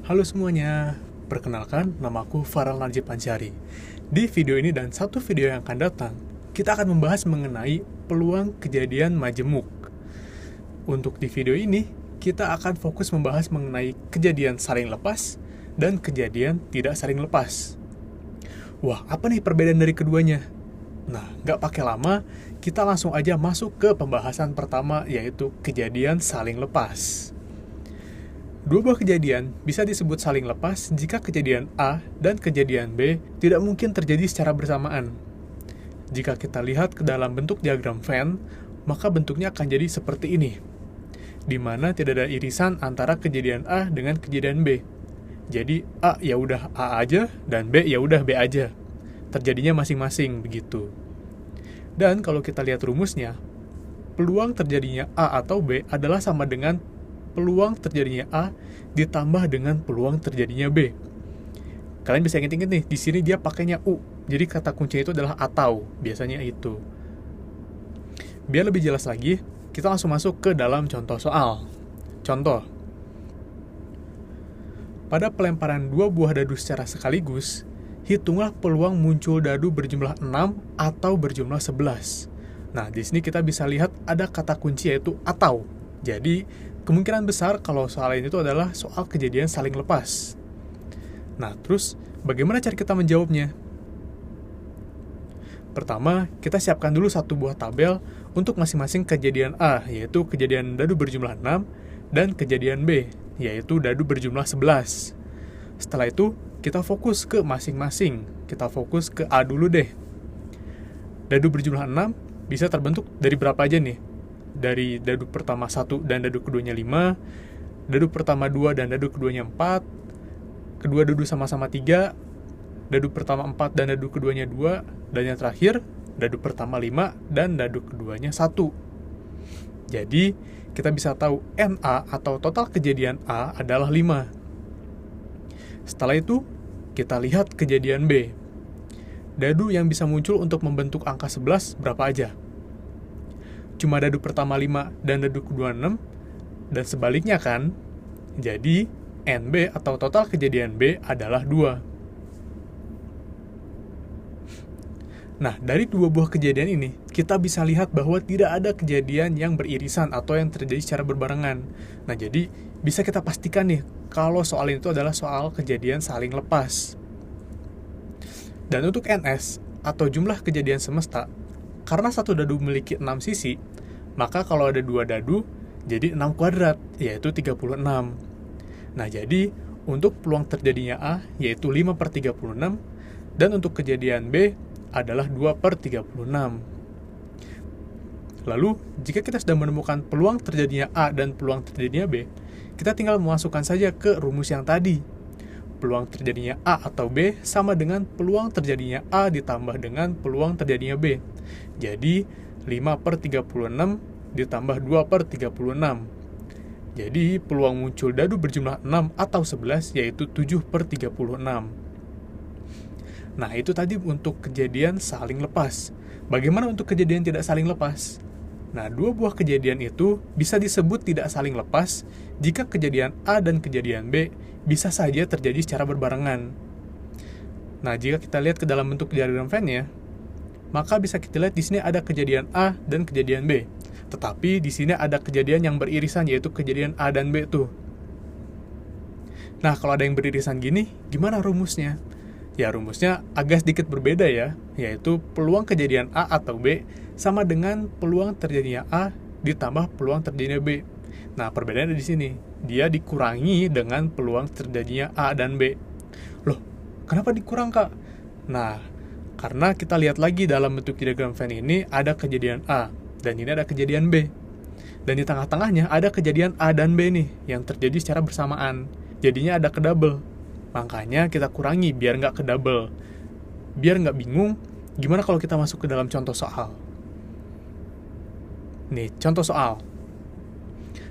Halo semuanya, perkenalkan namaku Farel Najib Ansyari. Di video ini dan satu video yang akan datang, kita akan membahas mengenai peluang kejadian majemuk. Untuk di video ini, kita akan fokus membahas mengenai kejadian saling lepas dan kejadian tidak saling lepas. Wah, apa nih perbedaan dari keduanya? Nah, nggak pakai lama, kita langsung aja masuk ke pembahasan pertama, yaitu kejadian saling lepas. Dua buah kejadian bisa disebut saling lepas jika kejadian A dan kejadian B tidak mungkin terjadi secara bersamaan. Jika kita lihat ke dalam bentuk diagram Venn, maka bentuknya akan jadi seperti ini, di mana tidak ada irisan antara kejadian A dengan kejadian B. Jadi A ya udah A aja dan B ya udah B aja. Terjadinya masing-masing begitu. Dan kalau kita lihat rumusnya, peluang terjadinya A atau B adalah sama dengan peluang terjadinya A ditambah dengan peluang terjadinya B. Kalian bisa ingat-ingat nih, di sini dia pakainya U. Jadi kata kuncinya itu adalah atau, biasanya itu. Biar lebih jelas lagi, kita langsung masuk ke dalam contoh soal. Contoh. Pada pelemparan dua buah dadu secara sekaligus, hitunglah peluang muncul dadu berjumlah 6 atau berjumlah 11. Nah, di sini kita bisa lihat ada kata kunci yaitu atau. Jadi, kemungkinan besar kalau soal ini itu adalah soal kejadian saling lepas. Nah, terus bagaimana cara kita menjawabnya? Pertama, kita siapkan dulu satu buah tabel untuk masing-masing kejadian A, yaitu kejadian dadu berjumlah 6, dan kejadian B, yaitu dadu berjumlah 11. Setelah itu, kita fokus ke masing-masing. Kita fokus ke A dulu deh. Dadu berjumlah 6 bisa terbentuk dari berapa aja nih? Dari dadu pertama 1 dan dadu keduanya 5, dadu pertama 2 dan dadu keduanya 4, kedua dadu sama-sama 3, dadu pertama 4 dan dadu keduanya 2, dan yang terakhir, dadu pertama 5 dan dadu keduanya 1. Jadi, kita bisa tahu NA atau total kejadian A adalah 5. Setelah itu, kita lihat kejadian B. Dadu yang bisa muncul untuk membentuk angka 11 berapa aja? Cuma dadu pertama 5 dan dadu kedua 6, dan sebaliknya kan? Jadi, NB atau total kejadian B adalah 2. Nah, dari dua buah kejadian ini, kita bisa lihat bahwa tidak ada kejadian yang beririsan atau yang terjadi secara berbarengan. Nah, jadi bisa kita pastikan nih, kalau soal itu adalah soal kejadian saling lepas. Dan untuk NS, atau jumlah kejadian semesta, karena satu dadu memiliki 6 sisi, maka kalau ada 2 dadu, jadi 6 kuadrat, yaitu 36. Nah, jadi untuk peluang terjadinya A, yaitu 5/36, dan untuk kejadian B adalah 2/36. Lalu, jika kita sudah menemukan peluang terjadinya A dan peluang terjadinya B, kita tinggal memasukkan saja ke rumus yang tadi. Peluang terjadinya A atau B sama dengan peluang terjadinya A ditambah dengan peluang terjadinya B. Jadi, 5/36 ditambah 2/36. Jadi, peluang muncul dadu berjumlah 6 atau 11 yaitu 7/36. Nah, itu tadi untuk kejadian saling lepas. Bagaimana untuk kejadian tidak saling lepas? Nah, dua buah kejadian itu bisa disebut tidak saling lepas jika kejadian A dan kejadian B bisa saja terjadi secara berbarengan. Nah, jika kita lihat ke dalam bentuk diagram Venn-nya, maka bisa kita lihat di sini ada kejadian A dan kejadian B. Tetapi di sini ada kejadian yang beririsan, yaitu kejadian A dan B tuh. Nah, kalau ada yang beririsan gini, gimana rumusnya? Ya, rumusnya agak sedikit berbeda ya, yaitu peluang kejadian A atau B sama dengan peluang terjadinya A ditambah peluang terjadinya B. Nah, perbedaannya di sini. Dia dikurangi dengan peluang terjadinya A dan B. Loh, kenapa dikurang, Kak? Nah, karena kita lihat lagi dalam bentuk diagram Venn ini ada kejadian A, dan ini ada kejadian B. Dan di tengah-tengahnya ada kejadian A dan B nih, yang terjadi secara bersamaan. Jadinya ada kedouble. Makanya kita kurangi biar nggak kedouble. Biar nggak bingung, gimana kalau kita masuk ke dalam contoh soal? Nih, contoh soal.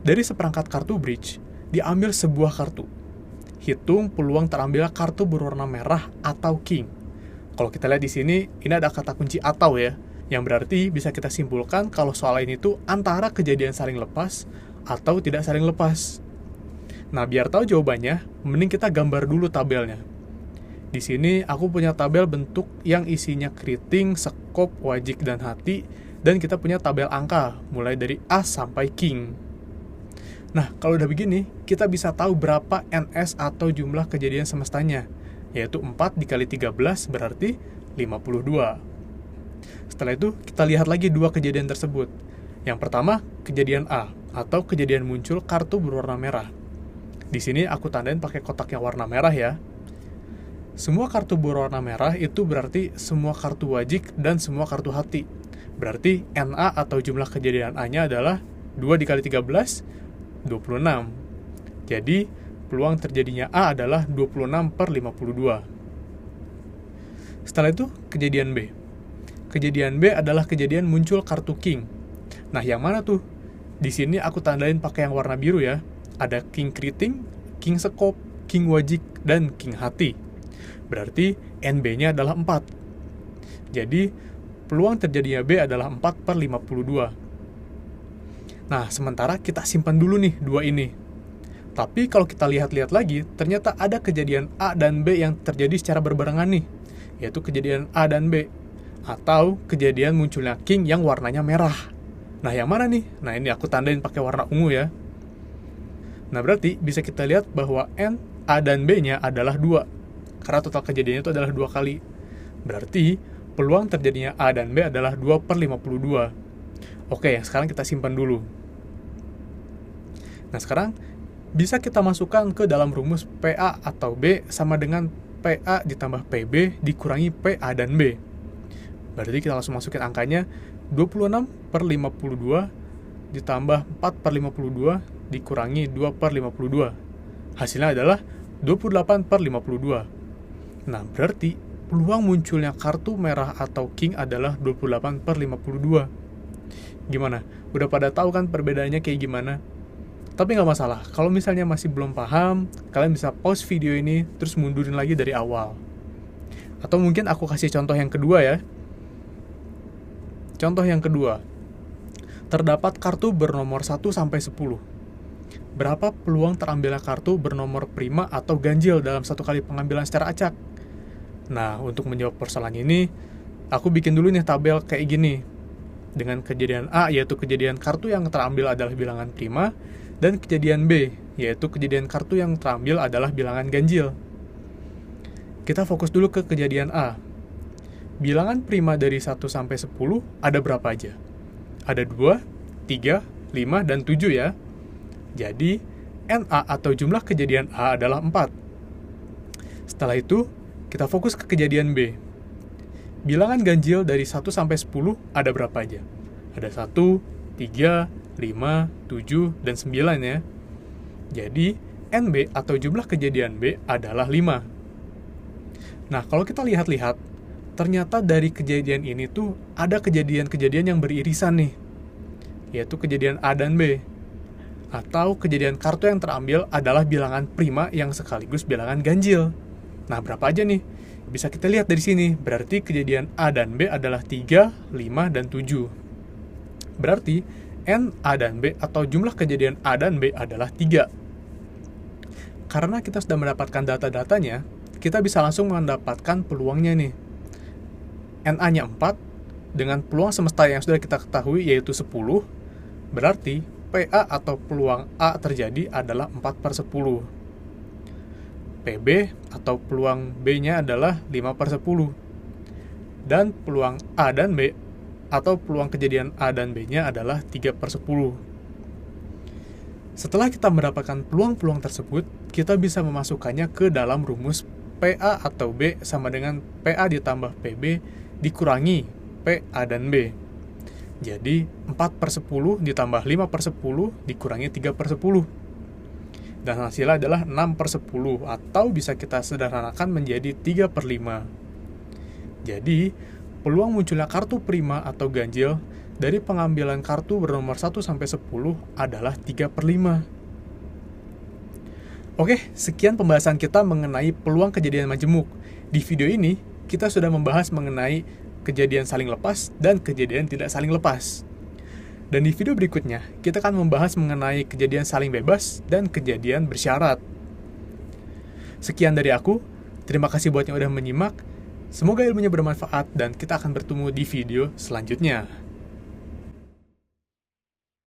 Dari seperangkat kartu bridge, diambil sebuah kartu. Hitung peluang terambil kartu berwarna merah atau king. Kalau kita lihat di sini, ini ada kata kunci atau ya, yang berarti bisa kita simpulkan kalau soal ini tuh antara kejadian saling lepas atau tidak saling lepas. Nah, biar tahu jawabannya, mending kita gambar dulu tabelnya. Di sini aku punya tabel bentuk yang isinya keriting, sekop, wajik, dan hati, dan kita punya tabel angka, mulai dari as sampai king. Nah, kalau udah begini, kita bisa tahu berapa NS atau jumlah kejadian semestanya, yaitu 4 dikali 13 berarti 52. Setelah itu, kita lihat lagi dua kejadian tersebut. Yang pertama, kejadian A, atau kejadian muncul kartu berwarna merah. Di sini aku tandain pakai kotak yang warna merah ya. Semua kartu berwarna merah itu berarti semua kartu wajik dan semua kartu hati. Berarti NA atau jumlah kejadian A-nya adalah 2 dikali 13, 26. Jadi, peluang terjadinya A adalah 26/52. Setelah itu, kejadian B. Kejadian B adalah kejadian muncul kartu king. Nah, yang mana tuh? Di sini aku tandain pakai yang warna biru ya. Ada king keriting, king sekop, king wajik, dan king hati. Berarti NB-nya adalah 4. Jadi, peluang terjadinya B adalah 4/52. Nah, sementara kita simpan dulu nih dua ini. Tapi kalau kita lihat-lihat lagi, ternyata ada kejadian A dan B yang terjadi secara berbarengan nih. Yaitu kejadian A dan B. Atau kejadian munculnya king yang warnanya merah. Nah, yang mana nih? Nah, ini aku tandain pakai warna ungu ya. Nah, berarti bisa kita lihat bahwa N, A, dan B-nya adalah 2. Karena total kejadiannya itu adalah 2 kali. Berarti, peluang terjadinya A dan B adalah 2/52. Oke, sekarang kita simpan dulu. Nah, sekarang bisa kita masukkan ke dalam rumus PA atau B sama dengan PA ditambah PB dikurangi PA dan B. Berarti kita langsung masukin angkanya 26/52 ditambah 4/52 dikurangi 2/52. Hasilnya adalah 28/52. Nah, berarti peluang munculnya kartu merah atau king adalah 28/52. Gimana? Udah pada tahu kan perbedaannya kayak gimana? Tapi nggak masalah, kalau misalnya masih belum paham, kalian bisa pause video ini, terus mundurin lagi dari awal. Atau mungkin aku kasih contoh yang kedua ya. Contoh yang kedua. Terdapat kartu bernomor 1-10. Berapa peluang terambilnya kartu bernomor prima atau ganjil dalam satu kali pengambilan secara acak? Nah, untuk menjawab persoalan ini, aku bikin dulu nih tabel kayak gini. Dengan kejadian A, yaitu kejadian kartu yang terambil adalah bilangan prima, dan kejadian B, yaitu kejadian kartu yang terambil adalah bilangan ganjil. Kita fokus dulu ke kejadian A. Bilangan prima dari 1-10 ada berapa aja? Ada 2, 3, 5, dan 7 ya. Jadi, NA atau jumlah kejadian A adalah 4. Setelah itu, kita fokus ke kejadian B. Bilangan ganjil dari 1-10 ada berapa aja? Ada 1, 3, 5, 7, dan 9 ya. Jadi, NB atau jumlah kejadian B adalah 5. Nah, kalau kita lihat-lihat, ternyata dari kejadian ini tuh ada kejadian-kejadian yang beririsan nih. Yaitu kejadian A dan B. Atau kejadian kartu yang terambil adalah bilangan prima yang sekaligus bilangan ganjil. Nah, berapa aja nih? Bisa kita lihat dari sini. Berarti kejadian A dan B adalah 3, 5, dan 7. Berarti N, A, dan B atau jumlah kejadian A dan B adalah 3. Karena kita sudah mendapatkan data-datanya, kita bisa langsung mendapatkan peluangnya nih. NA-nya 4, dengan peluang semesta yang sudah kita ketahui yaitu 10, berarti PA atau peluang A terjadi adalah 4/10. PB atau peluang B-nya adalah 5/10. Dan peluang A dan B atau peluang kejadian A dan B-nya adalah 3/10. Setelah kita mendapatkan peluang-peluang tersebut, kita bisa memasukkannya ke dalam rumus PA atau B sama dengan PA ditambah PB dikurangi PA dan B. Jadi, 4/10 ditambah 5/10 dikurangi 3/10. Dan hasilnya adalah 6/10, atau bisa kita sederhanakan menjadi 3/5. Jadi, peluang munculnya kartu prima atau ganjil dari pengambilan kartu bernomor 1-10 adalah 3/5. Oke, sekian pembahasan kita mengenai peluang kejadian majemuk. Di video ini, kita sudah membahas mengenai kejadian saling lepas dan kejadian tidak saling lepas. Dan di video berikutnya, kita akan membahas mengenai kejadian saling bebas dan kejadian bersyarat. Sekian dari aku, terima kasih buat yang udah menyimak. Semoga ilmunya bermanfaat dan kita akan bertemu di video selanjutnya.